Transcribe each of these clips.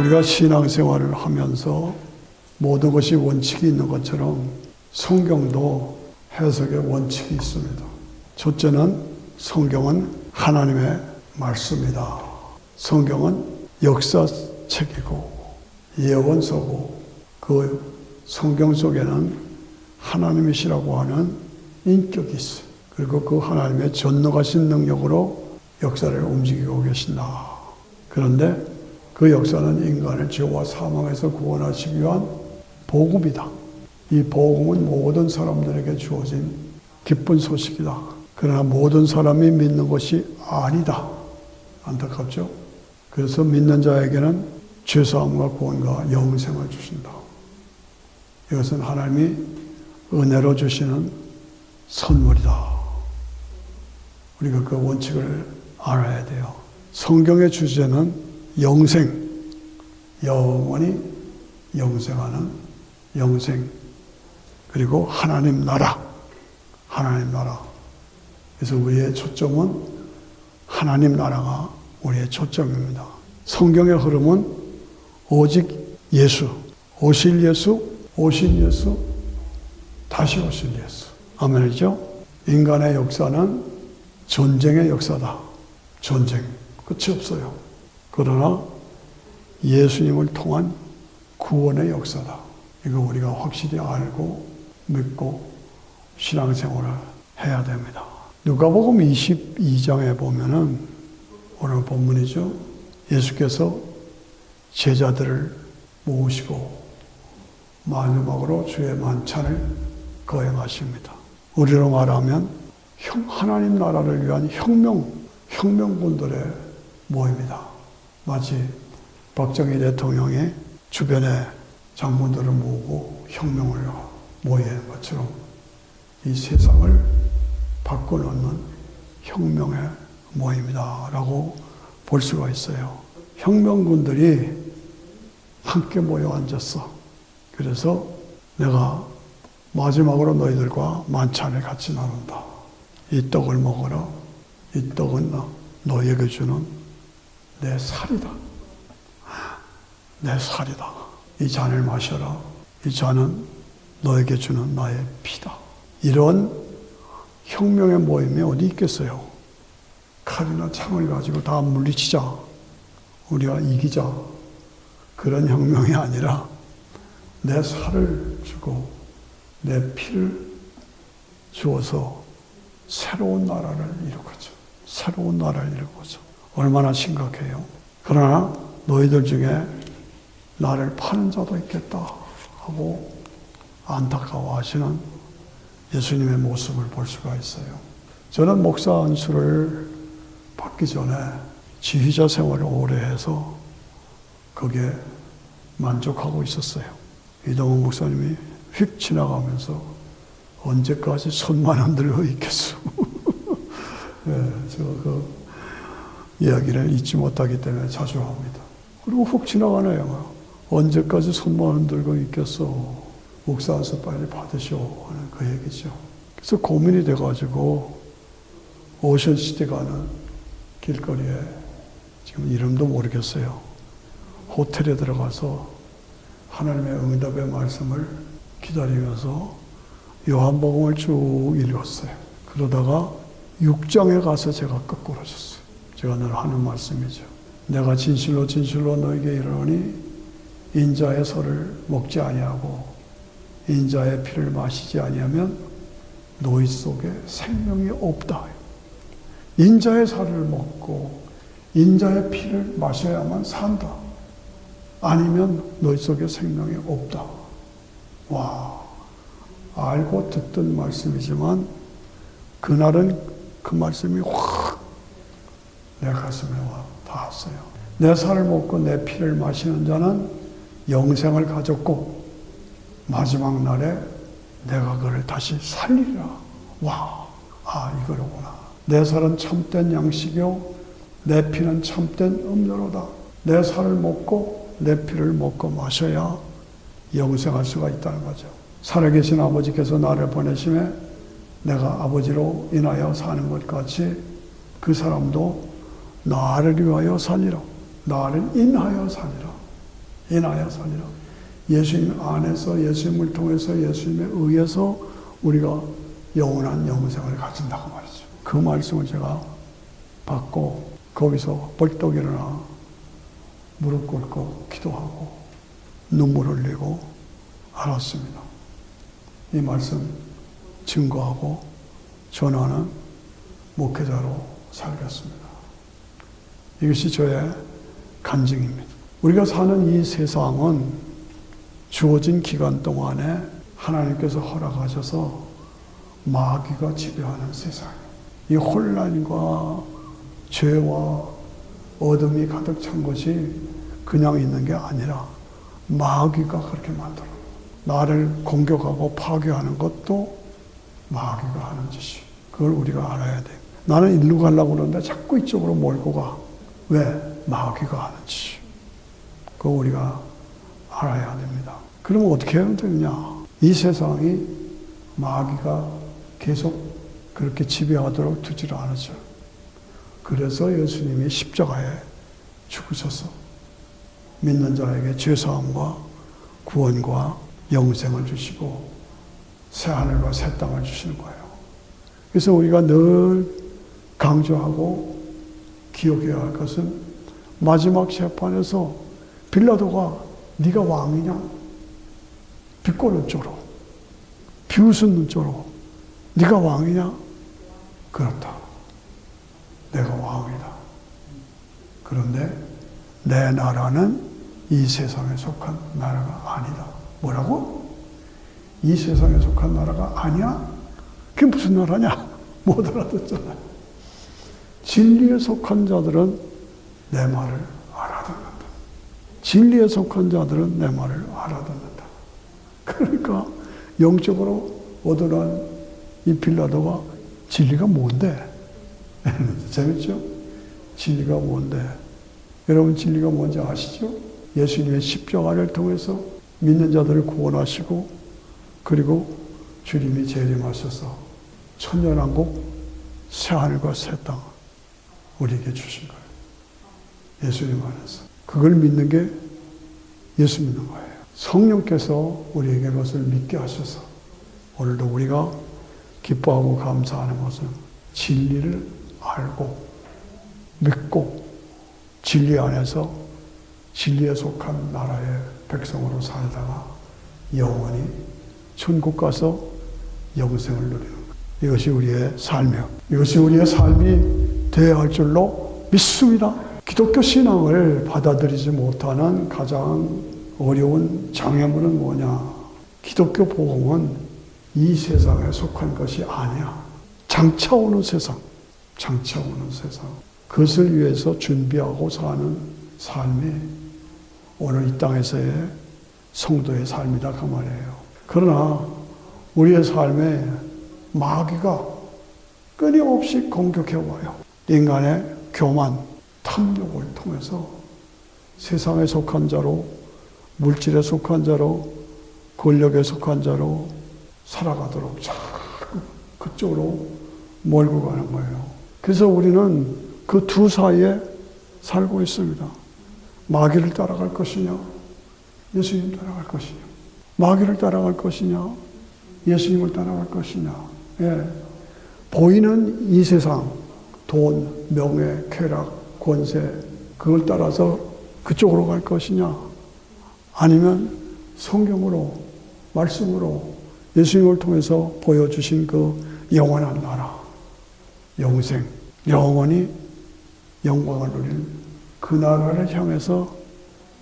우리가 신앙생활을 하면서 모든 것이 원칙이 있는 것처럼 성경도 해석의 원칙이 있습니다. 첫째는 성경은 하나님의 말씀이다. 성경은 역사책이고 예언서고 그 성경 속에는 하나님이시라고 하는 인격이 있어요. 그리고 그 하나님의 전능하신 능력으로 역사를 움직이고 계신다. 그런데 그 역사는 인간을 죄와 사망에서 구원하시기 위한 복음이다. 이 복음은 모든 사람들에게 주어진 기쁜 소식이다. 그러나 모든 사람이 믿는 것이 아니다. 안타깝죠? 그래서 믿는 자에게는 죄사함과 구원과 영생을 주신다. 이것은 하나님이 은혜로 주시는 선물이다. 우리가 그 원칙을 알아야 돼요. 성경의 주제는 영생, 영원히 영생하는 영생, 그리고 하나님 나라, 하나님 나라. 그래서 우리의 초점은 하나님 나라가 우리의 초점입니다. 성경의 흐름은 오직 예수, 오실 예수, 오신 예수, 다시 오실 예수. 아멘이죠? 인간의 역사는 전쟁의 역사다. 전쟁. 끝이 없어요. 그러나 예수님을 통한 구원의 역사다. 이거 우리가 확실히 알고 믿고 신앙생활을 해야 됩니다. 누가복음 22장에 보면은 오늘 본문이죠. 예수께서 제자들을 모으시고 마지막으로 주의 만찬을 거행하십니다. 우리로 말하면 하나님 나라를 위한 혁명군들의 모임이다. 마치 박정희 대통령이 주변에 장군들을 모으고 혁명을 모이는 것처럼 이 세상을 바꿔놓는 혁명의 모임이다라고 볼 수가 있어요. 혁명군들이 함께 모여 앉았어. 그래서 내가 마지막으로 너희들과 만찬을 같이 나눈다. 이 떡을 먹어라. 이 떡은 너희에게 주는 내 살이다. 내 살이다. 이 잔을 마셔라. 이 잔은 너에게 주는 나의 피다. 이런 혁명의 모임이 어디 있겠어요? 칼이나 창을 가지고 다 물리치자. 우리가 이기자. 그런 혁명이 아니라 내 살을 주고 내 피를 주어서 새로운 나라를 이루고자. 새로운 나라를 이루고자. 얼마나 심각해요. 그러나 너희들 중에 나를 파는 자도 있겠다 하고 안타까워하시는 예수님의 모습을 볼 수가 있어요. 저는 목사 안수를 받기 전에 지휘자 생활을 오래 해서 거기에 만족하고 있었어요. 이동훈 목사님이 휙 지나가면서 언제까지 손만 흔들고 있겠소. 네, 제가 그 이야기를 잊지 못하기 때문에 자주 합니다. 그리고 훅 지나가네요. 언제까지 손만 흔들고 있겠소. 목사 안수 빨리 받으시오 하는 그 얘기죠. 그래서 고민이 돼가지고 오션시티 가는 길거리에 지금 이름도 모르겠어요. 호텔에 들어가서 하나님의 응답의 말씀을 기다리면서 요한복음을 쭉 읽었어요. 그러다가 6장에 가서 제가 거꾸로 졌어요. 제가 늘 하는 말씀이죠. 내가 진실로 진실로 너에게 이르노니 인자의 살을 먹지 아니하고 인자의 피를 마시지 아니하면 너희 속에 생명이 없다. 인자의 살을 먹고 인자의 피를 마셔야만 산다. 아니면 너희 속에 생명이 없다. 와, 알고 듣던 말씀이지만 그날은 그 말씀이 확 내 가슴에 와 닿았어요. 내 살을 먹고 내 피를 마시는 자는 영생을 가졌고 마지막 날에 내가 그를 다시 살리리라. 와, 이거로구나. 내 살은 참된 양식이요 내 피는 참된 음료로다. 내 살을 먹고 내 피를 먹고 마셔야 영생할 수가 있다는 거죠. 살아계신 아버지께서 나를 보내심에 내가 아버지로 인하여 사는 것 같이 그 사람도 나를 위하여 살리라. 나를 인하여 살리라. 인하여서니라. 예수님 안에서, 예수님을 통해서, 예수님에 의해서 우리가 영원한 영생을 가진다고 말이죠. 그 말씀을 제가 받고 거기서 벌떡 일어나 무릎 꿇고 기도하고 눈물 흘리고 알았습니다. 이 말씀 증거하고 전하는 목회자로 살겠습니다. 이것이 저의 간증입니다. 우리가 사는 이 세상은 주어진 기간 동안에 하나님께서 허락하셔서 마귀가 지배하는 세상이에요. 이 혼란과 죄와 어둠이 가득 찬 것이 그냥 있는 게 아니라 마귀가 그렇게 만들어. 나를 공격하고 파괴하는 것도 마귀가 하는 짓이에요. 그걸 우리가 알아야 돼요. 나는 일로 가려고 그러는데 자꾸 이쪽으로 몰고 가. 왜? 마귀가 하는 짓이에요. 그거 우리가 알아야 됩니다. 그러면 어떻게 하면 되느냐? 이 세상이 마귀가 계속 그렇게 지배하도록 두지를 않았죠. 그래서 예수님이 십자가에 죽으셔서 믿는 자에게 죄사함과 구원과 영생을 주시고 새하늘과 새 땅을 주시는 거예요. 그래서 우리가 늘 강조하고 기억해야 할 것은 마지막 재판에서 빌라도가 네가 왕이냐? 비꼬는 쪽으로, 비웃는 쪽으로 네가 왕이냐? 그렇다. 내가 왕이다. 그런데 내 나라는 이 세상에 속한 나라가 아니다. 뭐라고? 이 세상에 속한 나라가 아니야? 그게 무슨 나라냐? 못 알아듣잖아요. 진리에 속한 자들은 내 말을 알아듣는다. 진리에 속한 자들은 내 말을 알아듣는다. 그러니까 영적으로 어두운 이 빌라도가 진리가 뭔데? 재밌죠? 진리가 뭔데? 여러분 진리가 뭔지 아시죠? 예수님의 십자가를 통해서 믿는 자들을 구원하시고 그리고 주님이 재림하셔서 천년왕국 새하늘과 새 땅 우리에게 주신 거예요. 예수님 안에서. 그걸 믿는 게 예수 믿는 거예요. 성령께서 우리에게 그것을 믿게 하셔서 오늘도 우리가 기뻐하고 감사하는 것은 진리를 알고 믿고 진리 안에서 진리에 속한 나라의 백성으로 살다가 영원히 천국 가서 영생을 누리는 것. 이것이 우리의 삶이요. 이것이 우리의 삶이 되어야 할 줄로 믿습니다. 기독교 신앙을 받아들이지 못하는 가장 어려운 장애물은 뭐냐? 기독교 복음은 이 세상에 속한 것이 아니야. 장차 오는 세상. 장차 오는 세상. 그것을 위해서 준비하고 사는 삶이 오늘 이 땅에서의 성도의 삶이다 그 말이에요. 그러나 우리의 삶에 마귀가 끊임없이 공격해와요. 인간의 교만, 탐욕을 통해서 세상에 속한 자로, 물질에 속한 자로, 권력에 속한 자로 살아가도록 자꾸 그쪽으로 몰고 가는 거예요. 그래서 우리는 그 두 사이에 살고 있습니다. 마귀를 따라갈 것이냐, 예수님 따라갈 것이냐. 마귀를 따라갈 것이냐, 예수님을 따라갈 것이냐. 예. 보이는 이 세상, 돈, 명예, 쾌락, 권세, 그걸 따라서 그쪽으로 갈 것이냐, 아니면 성경으로, 말씀으로 예수님을 통해서 보여주신 그 영원한 나라, 영생, 영원히 영광을 누릴 그 나라를 향해서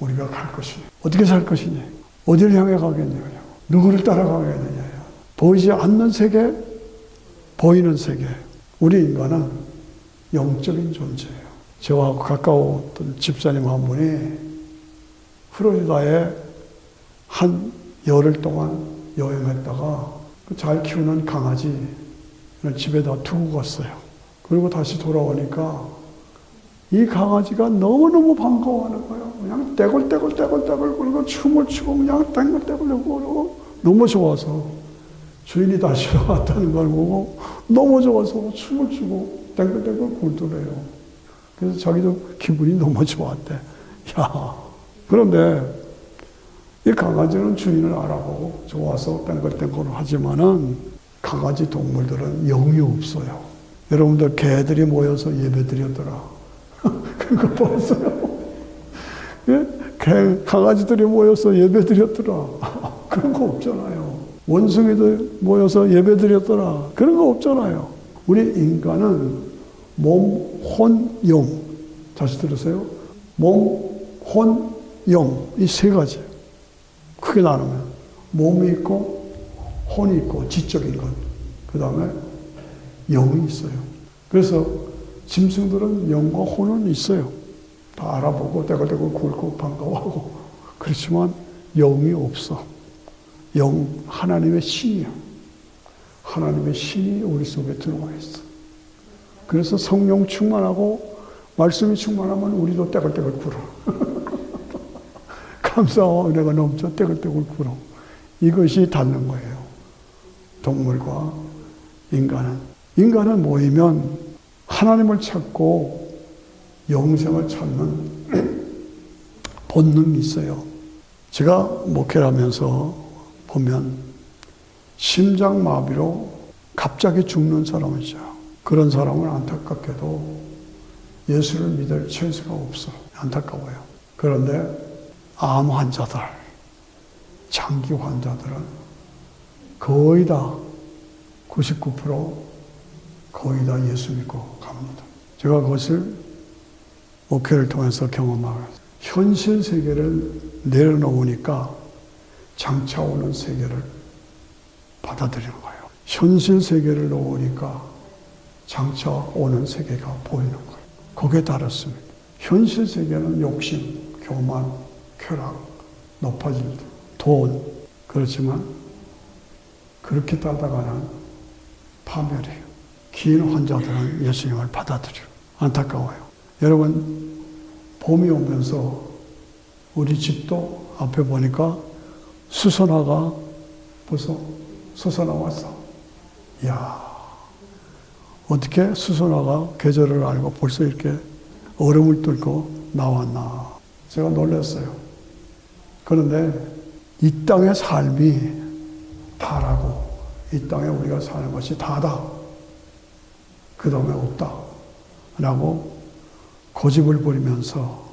우리가 갈 것이냐. 어떻게 살 것이냐. 어디를 향해 가겠느냐. 누구를 따라가겠느냐. 보이지 않는 세계, 보이는 세계. 우리 인간은 영적인 존재예요. 저와 가까웠던 집사님 한 분이 플로리다에 한 열흘 동안 여행했다가 잘 키우는 강아지를 집에다 두고 갔어요. 그리고 다시 돌아오니까 이 강아지가 너무너무 반가워하는 거예요. 그냥 떼굴떼굴 그리고 춤을 추고 그냥 떼굴떼굴 그러고 너무 좋아서 주인이 다시 왔다는 걸 보고 너무 좋아서 춤을 추고 떼굴떼굴 굴더래요. 그래서 자기도 기분이 너무 좋았대. 야, 그런데 이 강아지는 주인을 알아보고 좋아서 땡글땡글 하지만은 강아지 동물들은 영이 없어요. 여러분들 개들이 모여서 예배드렸더라. 그거 봤어요? 예? 강아지들이 모여서 예배드렸더라. 그런 거 없잖아요. 원숭이들 모여서 예배드렸더라. 그런 거 없잖아요. 우리 인간은 몸, 혼, 영. 다시 들으세요. 몸, 혼, 영. 이 세 가지. 크게 나누면 몸이 있고 혼이 있고 지적인 것. 그 다음에 영이 있어요. 그래서 짐승들은 영과 혼은 있어요. 다 알아보고 떼굴떼굴 굴고 반가워하고. 그렇지만 영이 없어. 영, 하나님의 신이야. 하나님의 신이 우리 속에 들어와 있어. 그래서 성령 충만하고 말씀이 충만하면 우리도 떼굴떼굴 굴어. 감사와 은혜가 넘쳐 떼굴떼굴 굴어. 이것이 닿는 거예요. 동물과 인간은. 인간은 모이면 하나님을 찾고 영생을 찾는 본능이 있어요. 제가 목회를 하면서 보면 심장마비로 갑자기 죽는 사람이 있어요. 그런 사람은 안타깝게도 예수를 믿을 처지가 없어. 안타까워요. 그런데 암 환자들, 장기 환자들은 거의 다 99% 거의 다 예수 믿고 갑니다. 제가 그것을 목회를 통해서 경험하면서 현실 세계를 내려놓으니까 장차 오는 세계를 받아들이는 거예요. 현실 세계를 놓으니까 장차 오는 세계가 보이는 거예요. 거기에 달았습니다. 현실 세계는 욕심, 교만, 쾌락, 높아질 때, 돈. 그렇지만 그렇게 따다가는 파멸이에요. 긴 환자들은 예수님을 받아들여요. 안타까워요. 여러분, 봄이 오면서 우리 집도 앞에 보니까 수선화가 벌써 솟아나왔어. 이야, 어떻게 수선화가 계절을 알고 벌써 이렇게 얼음을 뚫고 나왔나. 제가 놀랐어요. 그런데 이 땅의 삶이 다라고, 이 땅에 우리가 사는 것이 다다. 그 다음에 없다. 라고 고집을 부리면서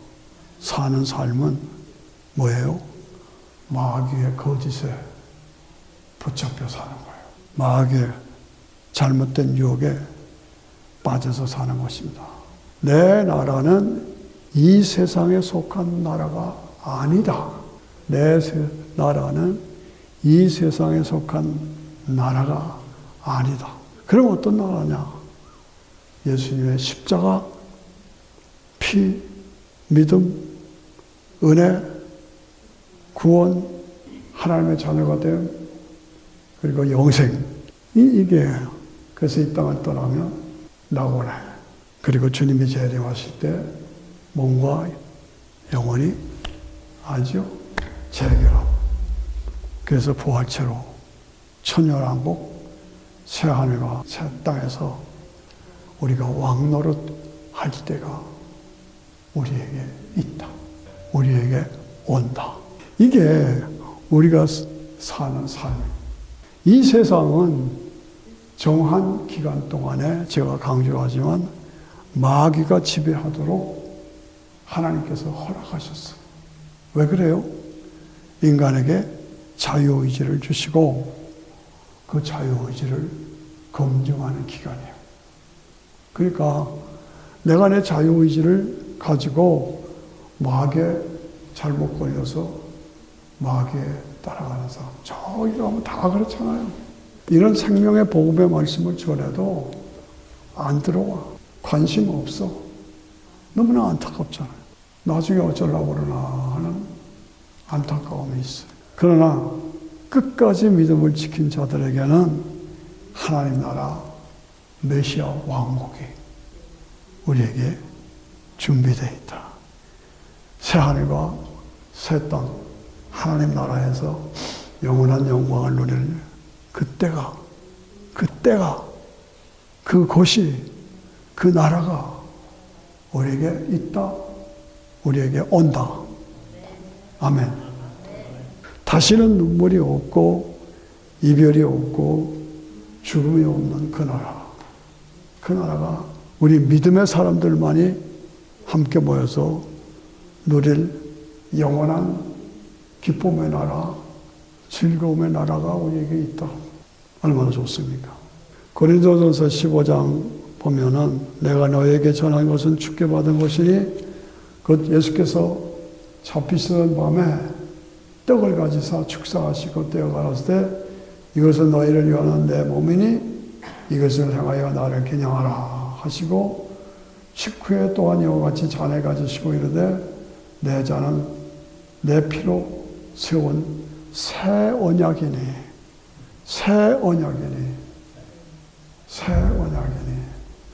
사는 삶은 뭐예요? 마귀의 거짓에 붙잡혀 사는 거예요. 마귀의 잘못된 유혹에 빠져서 사는 것입니다. 내 나라는 이 세상에 속한 나라가 아니다. 내 나라는 이 세상에 속한 나라가 아니다. 그럼 어떤 나라냐? 예수님의 십자가, 피, 믿음, 은혜, 구원, 하나님의 자녀가 됨, 그리고 영생. 이게 그래서 이 땅을 떠나면 낙원에, 그리고 주님이 재림하실 때 몸과 영혼이 아주 재결합. 그래서 부활체로 천년왕국 새 하늘과 새 땅에서 우리가 왕노릇 할 때가 우리에게 있다. 우리에게 온다. 이게 우리가 사는 삶. 이 세상은 정한 기간 동안에 제가 강조하지만 마귀가 지배하도록 하나님께서 허락하셨어요. 왜 그래요? 인간에게 자유의지를 주시고 그 자유의지를 검증하는 기간이에요. 그러니까 내가 내 자유의지를 가지고 마귀에 잘못 걸려서 마귀에 따라가는 사람, 저기 가면 다 그렇잖아요. 이런 생명의 복음의 말씀을 전해도 안 들어와. 관심 없어. 너무나 안타깝잖아요. 나중에 어쩌려고 그러나 하는 안타까움이 있어요. 그러나 끝까지 믿음을 지킨 자들에게는 하나님 나라 메시아 왕국이 우리에게 준비되어 있다. 새 하늘과 새 땅, 하나님 나라에서 영원한 영광을 누릴 그때가, 그곳이, 그 나라가 우리에게 있다, 우리에게 온다. 아멘. 다시는 눈물이 없고 이별이 없고 죽음이 없는 그 나라. 그 나라가 우리 믿음의 사람들만이 함께 모여서 누릴 영원한 기쁨의 나라, 즐거움의 나라가 우리에게 있다. 얼마나 좋습니까? 고린도전서 15장 보면은 내가 너에게 전한 것은 주께 받은 것이니 곧 예수께서 잡히시던 밤에 떡을 가지사 축사하시고 떼어 가라사대 이것은 너희를 위하는 내 몸이니 이것을 향하여 나를 기념하라 하시고 식후에 또한 이와 같이 잔을 가지시고 이르되 내 잔은 내 피로 세운 새 언약이니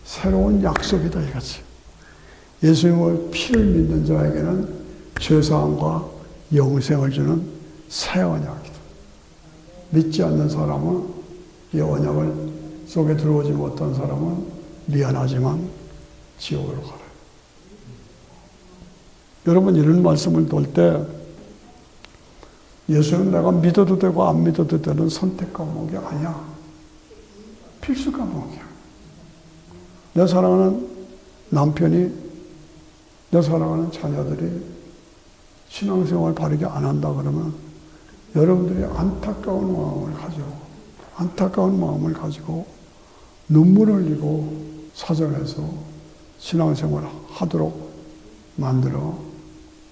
새로운 약속이다 이거지. 예수님의 피를 믿는 자에게는 죄사함과 영생을 주는 새 언약이다. 믿지 않는 사람은 이 언약을 속에 들어오지 못한 사람은 미안하지만 지옥으로 가라. 여러분 이런 말씀을 돌 때 예수는 내가 믿어도 되고 안 믿어도 되는 선택 과목이 아니야. 필수 과목이야. 내 사랑하는 남편이 내 사랑하는 자녀들이 신앙생활 바르게 안 한다 그러면 여러분들이 안타까운 마음을 가지고 눈물을 흘리고 사정해서 신앙생활을 하도록 만들어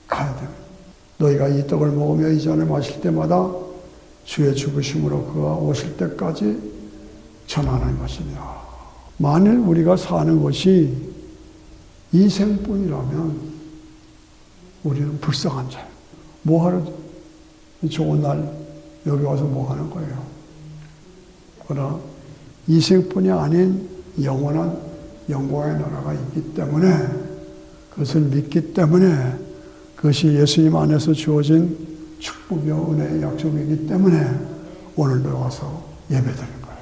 가야 됩니다. 너희가 이 떡을 먹으며 이 잔을 마실 때마다 주의 죽으심으로 그가 오실 때까지 전하는 것이니라. 만일 우리가 사는 것이 이 생뿐이라면 우리는 불쌍한 자예요. 뭐하러 좋은 날 여기 와서 뭐 하는 거예요? 그러나 이 생뿐이 아닌 영원한 영광의 나라가 있기 때문에 그것을 믿기 때문에 그것이 예수님 안에서 주어진 축복이요 은혜의 약속이기 때문에 오늘도 와서 예배드리는 거예요.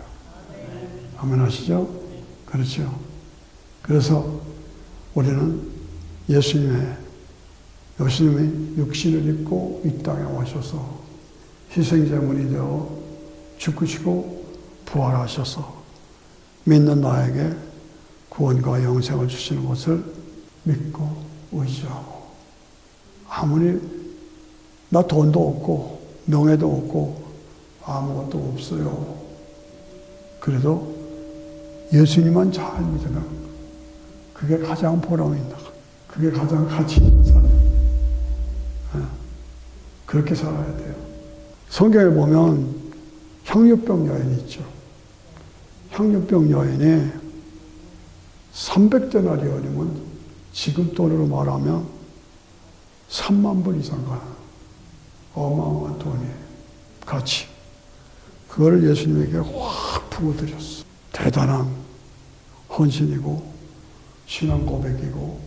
아멘 하시죠? 그렇죠. 그래서 우리는 예수님이 육신을 입고 이 땅에 오셔서 희생제물이 되어 죽으시고 부활하셔서 믿는 나에게 구원과 영생을 주시는 것을 믿고 의지하고 아무리 나 돈도 없고 명예도 없고 아무것도 없어요. 그래도 예수님만 잘 믿으면 그게 가장 보람이 있다. 그게 가장 가치 있는 삶. 그렇게 살아야 돼요. 성경에 보면 향유병 여인이 있죠. 향유병 여인이 300데나리온이면 지금 돈으로 말하면 3만 불 이상 가는 어마어마한 돈이 가치. 그거를 예수님에게 확 부어드렸어. 대단한 헌신이고 신앙 고백이고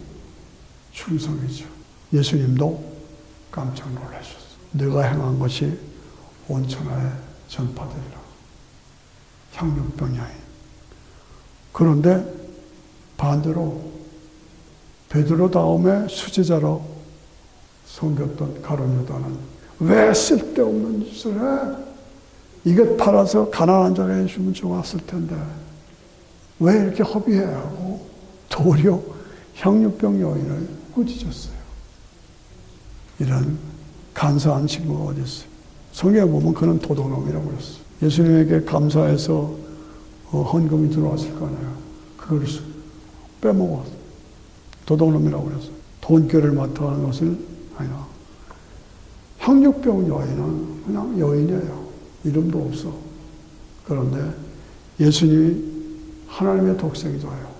충성이죠. 예수님도 깜짝 놀라셨어. 내가 행한 것이 온 천하에 전파되리라. 향유병 여인. 그런데 반대로 베드로 다음에 수제자로 섬겼던 가룟 유다는 왜 쓸데없는 짓을 해? 이것 팔아서 가난한 자가 해주면 좋았을 텐데 왜 이렇게 허비해 하고 도리어 향유병 여인을 꾸짖었어요. 이런 간사한 친구가 어디 있어요? 성경에 보면 그는 도둑놈이라고 그랬어요. 예수님에게 감사해서 헌금이 들어왔을 거 아니에요. 그걸 빼먹었어요. 도둑놈이라고 그랬어요. 돈꾀를 맡아 하는 것을 아니라 향유병 여인은 그냥 여인이에요. 이름도 없어. 그런데 예수님이 하나님의 독생자예요.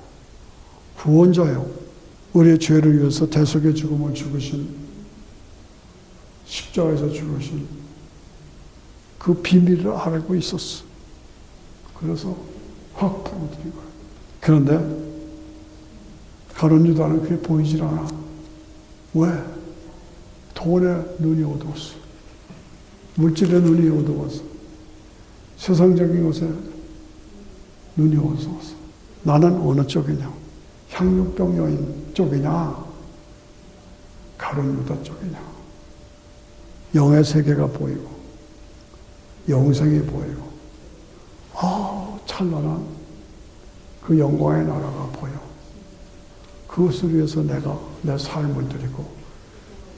구원자예요. 우리의 죄를 위해서 대속의 죽음을 죽으신 십자가에서 죽으신 그 비밀을 알고 있었어. 그래서 확 풀어드린 거예요. 그런데 가룟 유다는 그게 보이질 않아. 왜? 돈에 눈이 어두웠어. 물질에 눈이 어두웠어. 세상적인 것에 눈이 어두웠어. 나는 어느 쪽이냐? 향유병 여인 쪽이냐? 가룟 유다 쪽이냐? 영의 세계가 보이고 영생이 보이고, 찬란한 그 영광의 나라가 보여. 그것을 위해서 내가 내 삶을 드리고,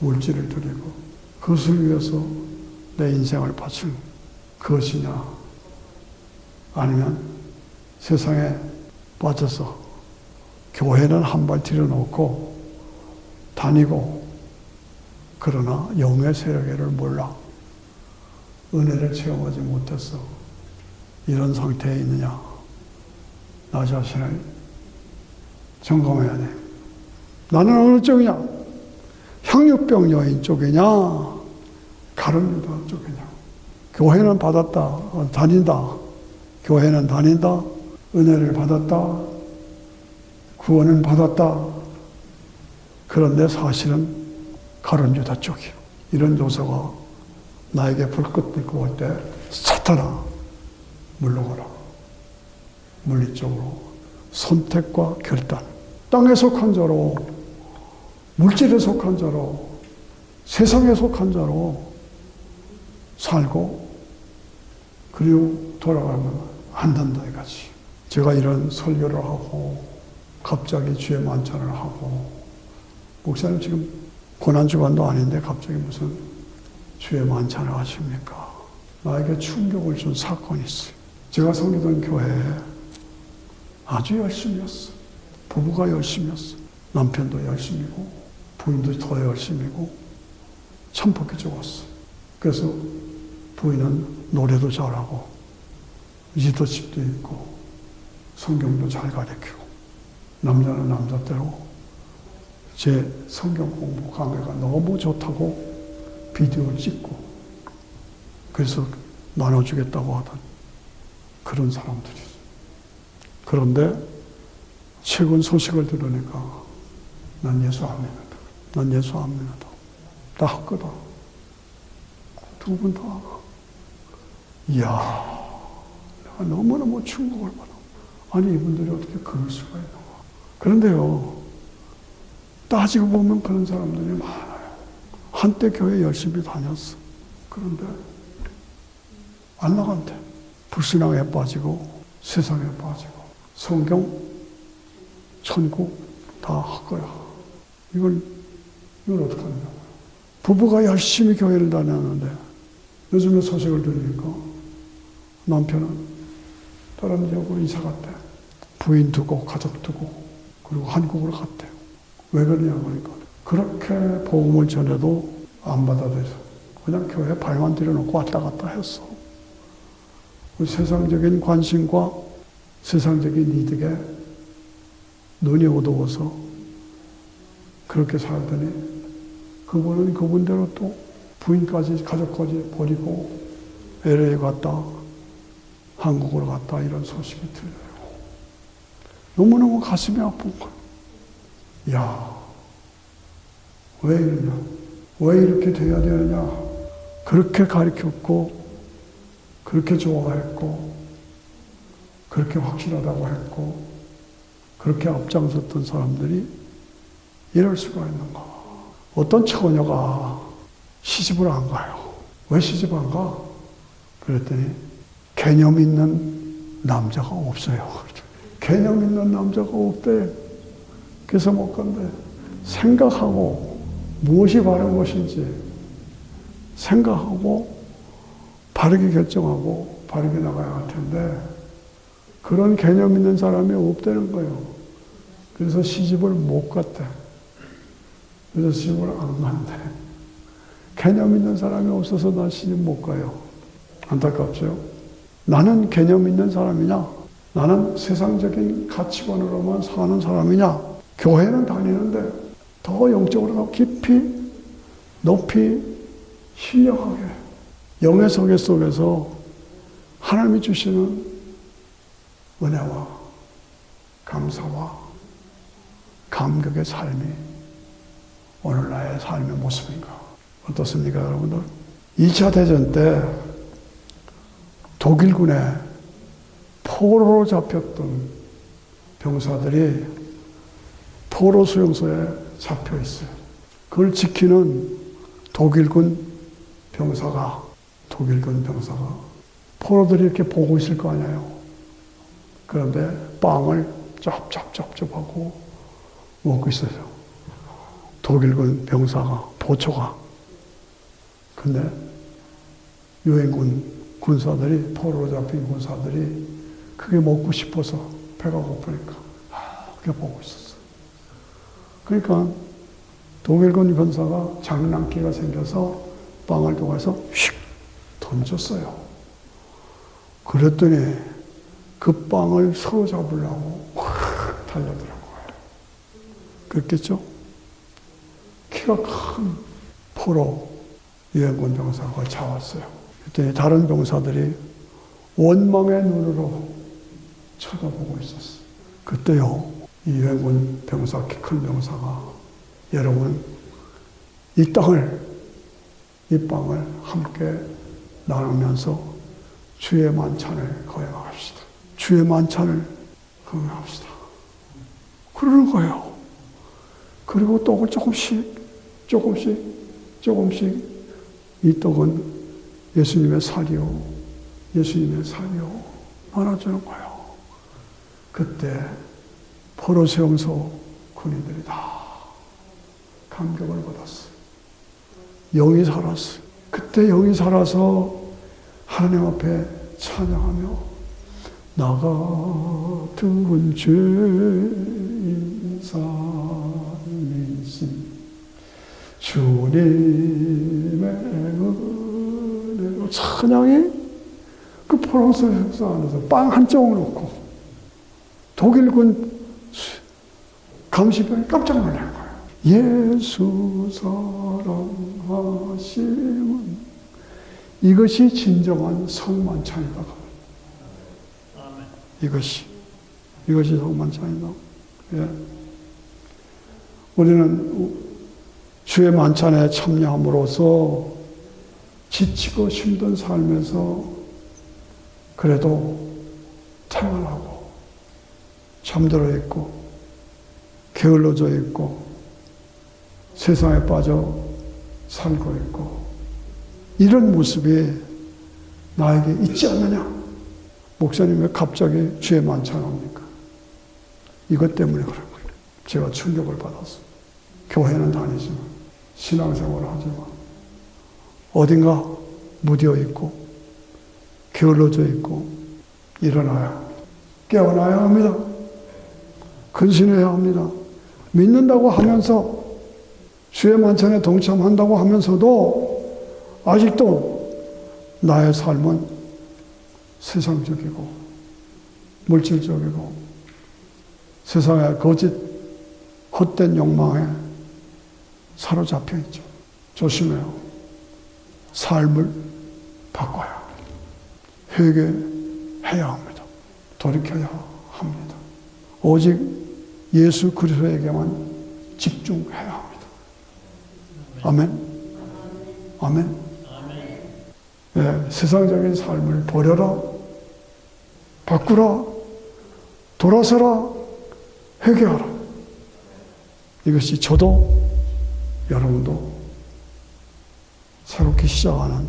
물질을 드리고, 그것을 위해서 내 인생을 바친 그것이냐? 아니면 세상에 빠져서 교회는 한 발 들여놓고 다니고, 그러나 영의 세력을 몰라. 은혜를 체험하지 못해서 이런 상태에 있느냐? 나 자신을 점검해야 돼. 나는 어느 쪽이냐? 향유병 여인 쪽이냐? 가룟 유다 쪽이냐? 교회는 받았다, 다닌다. 교회는 다닌다. 은혜를 받았다. 구원은 받았다. 그런데 사실은 가룟 유다 쪽이요. 이런 요소가 나에게 불긋불긋 올 때 사탄아 물러가라. 물리적으로 선택과 결단, 땅에 속한 자로, 물질에 속한 자로, 세상에 속한 자로 살고 그리고 돌아가면 안 된다 이거지. 제가 이런 설교를 하고 갑자기 주의 만찬을 하고, 목사님 지금 고난주간도 아닌데 갑자기 무슨 주의 만찬을 하십니까? 나에게 충격을 준 사건이 있어요. 제가 섬기던 교회에 아주 열심히 했어. 부부가 열심히 했어. 남편도 열심히고 부인도 더 열심히고 참 보기 좋았어. 그래서 부인은 노래도 잘하고 리더십도 있고 성경도 잘 가르치고, 남자는 남자대로 제 성경 공부 강의가 너무 좋다고 비디오를 찍고 그래서 나눠주겠다고 하던 그런 사람들이 있어요. 그런데 최근 소식을 들으니까 난 예수 안 믿는다. 난 예수 안 믿는다. 다 헛거다. 두 분 다. 이야, 내가 너무너무 충격을 받아. 아니 이분들이 어떻게 그럴 수가 있는가. 그런데요, 따지고 보면 그런 사람들이 많아요. 한때 교회 열심히 다녔어. 그런데 안 나간대. 불신앙에 빠지고 세상에 빠지고 성경, 천국 다 헛거야. 이걸 어떡하냐. 부부가 열심히 교회를 다녔는데 요즘에 소식을 들으니까 남편은 다른 지역으로 이사 갔대. 부인 두고 가족 두고 그리고 한국으로 갔대요. 왜 그러냐 그러니까 그렇게 복음을 전해도 안 받아들여서 그냥 교회에 발만 들여놓고 왔다 갔다 했어. 세상적인 관심과 세상적인 이득에 눈이 어두워서 그렇게 살더니 그분은 그분대로 또 부인까지 가족까지 버리고 LA 갔다 한국으로 갔다 이런 소식이 들려요. 너무너무 가슴이 아픈 거예요. 야, 왜 이러냐? 왜 이렇게 돼야 되느냐? 그렇게 가르쳤고 그렇게 좋아했고 그렇게 확실하다고 했고 그렇게 앞장섰던 사람들이 이럴 수가 있는가? 어떤 처녀가 시집을 안 가요. 왜 시집 안 가? 그랬더니 개념 있는 남자가 없어요. 개념 있는 남자가 없대. 그래서 못 간대. 생각하고 무엇이 바른 것인지 생각하고 바르게 결정하고 바르게 나가야 할 텐데 그런 개념 있는 사람이 없다는 거예요. 그래서 시집을 못 갔대. 그래서 시집을 안 간대. 개념 있는 사람이 없어서 나 시집 못 가요. 안타깝죠? 나는 개념 있는 사람이냐? 나는 세상적인 가치관으로만 사는 사람이냐? 교회는 다니는데 더 영적으로 더 깊이 높이 신령하게 영의 세계 속에서 하나님이 주시는 은혜와 감사와 감격의 삶이 오늘 나의 삶의 모습인가? 어떻습니까, 여러분들? 2차 대전 때 독일군에 포로로 잡혔던 병사들이 포로 수용소에 잡혀 있어요. 그걸 지키는 독일군 병사가 포로들이 이렇게 보고 있을 거 아니에요. 그런데 빵을 쩝쩝쩝쩝하고 먹고 있어요. 독일군 병사가, 보초가. 근데 유엔군 군사들이, 포로로 잡힌 군사들이 그게 먹고 싶어서 배가 고프니까 그게 보고 있었어요. 그러니까 독일군 군사가 장난기가 생겨서 빵을 도가서 휙 던졌어요. 그랬더니 그 빵을 서로 잡으려고 확 달려들어간 거예요. 그랬겠죠? 키가 큰 포로 유엔군 병사가 잡았어요. 그랬더니 다른 병사들이 원망의 눈으로 쳐다보고 있었어요. 그때요, 이 유엔군 병사, 키 큰 병사가, 여러분, 이 빵을 함께 나누면서 주의 만찬을 거행합시다. 주의 만찬을 거행합시다. 그러는 거예요. 그리고 떡을 조금씩 이 떡은 예수님의 살이요, 나눠주는 거예요. 그때 포로 수용소 군인들이 다 감격을 받았어요. 영이 살았어요. 그때 영이 살아서 하나님 앞에 찬양하며 나 같은 죄인 삶이신 주님의 은혜로 찬양이 그 포로 수용소 안에서 빵 한 쪽을 놓고 독일군 감시병이 깜짝 놀란 거예요. 예수 사랑하심은 이것이 진정한 성만찬이다. 이것이 성만찬이다. 예. 우리는 주의 만찬에 참여함으로써 지치고 힘든 삶에서 그래도 태어나고 잠들어 있고 게을러져 있고 세상에 빠져 살고 있고 이런 모습이 나에게 있지 않느냐? 목사님 왜 갑자기 주의 만찬합니까? 이것 때문에 그런 거예요. 제가 충격을 받았어요. 교회는 다니지만 신앙생활을 하지만 어딘가 무뎌 있고 게을러져 있고 일어나야 깨어나야 합니다. 근신해야 합니다. 믿는다고 하면서 주의 만찬에 동참한다고 하면서도 아직도 나의 삶은 세상적이고 물질적이고 세상의 거짓 헛된 욕망에 사로잡혀 있죠. 조심해요. 삶을 바꿔야 회개해야 합니다. 돌이켜야 합니다. 오직 예수 그리스도에게만 집중해야 합니다. 아멘. 아멘. 네, 세상적인 삶을 버려라, 바꾸라, 돌아서라, 회개하라. 이것이 저도 여러분도 새롭게 시작하는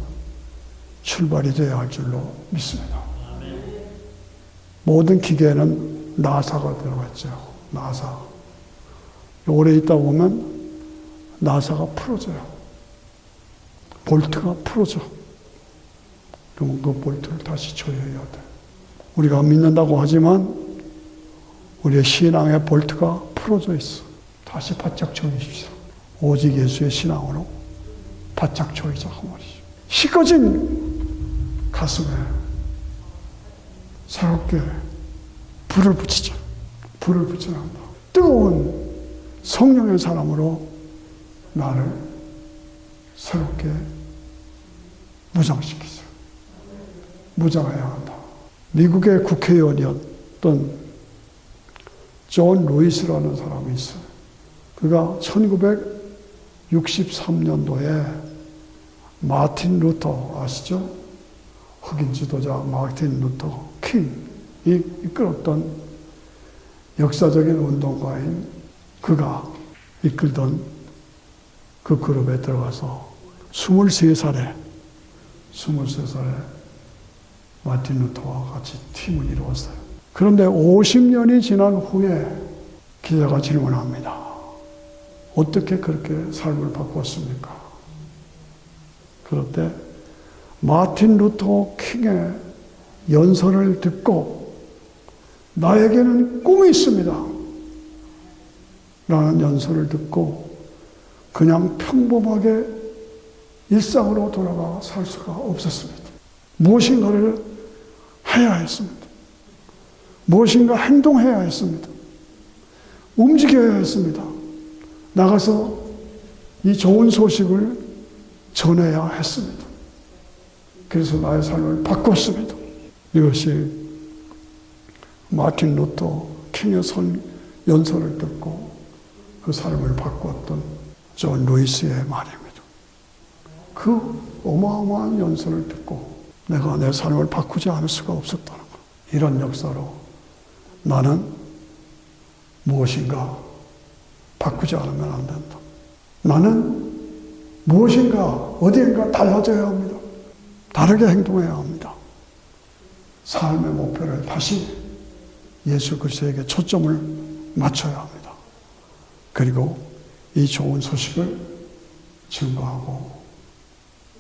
출발이 되어야 할 줄로 믿습니다. 모든 기계에는 나사가 들어갔죠. 나사. 오래 있다 보면 나사가 풀어져요. 볼트가 풀어져. 그럼 그 볼트를 다시 조여야 돼. 우리가 믿는다고 하지만 우리의 신앙의 볼트가 풀어져 있어. 다시 바짝 조이십시오. 오직 예수의 신앙으로 바짝 조이자 그 말이죠. 식어진 가슴에 새롭게 불을 붙이자. 불을 붙여야 한다. 뜨거운 성령의 사람으로 나를 새롭게 무장시키자. 무장해야 한다. 미국의 국회의원이었던 존 루이스라는 사람이 있어요. 그가 1963년도에 마틴 루터 아시죠? 흑인 지도자 마틴 루터 킹이 이끌었던 역사적인 운동가인 그가 이끌던 그 그룹에 들어가서 23살에 마틴 루터와 같이 팀을 이루었어요. 그런데 50년이 지난 후에 기자가 질문합니다. 어떻게 그렇게 삶을 바꿨습니까? 그럴 때 마틴 루터 킹의 연설을 듣고 나에게는 꿈이 있습니다. 라는 연설을 듣고 그냥 평범하게 일상으로 돌아가 살 수가 없었습니다. 무엇인가를 해야 했습니다. 무엇인가 행동해야 했습니다. 움직여야 했습니다. 나가서 이 좋은 소식을 전해야 했습니다. 그래서 나의 삶을 바꿨습니다. 이것이 마틴 루터 킹의 연설을 듣고 그 삶을 바꿨던 존 루이스의 말입니다. 그 어마어마한 연설을 듣고 내가 내 삶을 바꾸지 않을 수가 없었다는 것. 이런 역사로 나는 무엇인가 바꾸지 않으면 안 된다. 나는 무엇인가 어디인가 달라져야 합니다. 다르게 행동해야 합니다. 삶의 목표를 다시 예수 그리스도에게 초점을 맞춰야 합니다. 그리고 이 좋은 소식을 증거하고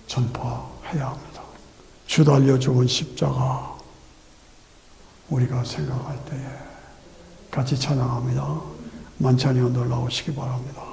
전파해야 합니다. 주 달려 죽은 십자가 우리가 생각할 때에 같이 찬양합니다. 만찬이 놀라오시기 바랍니다.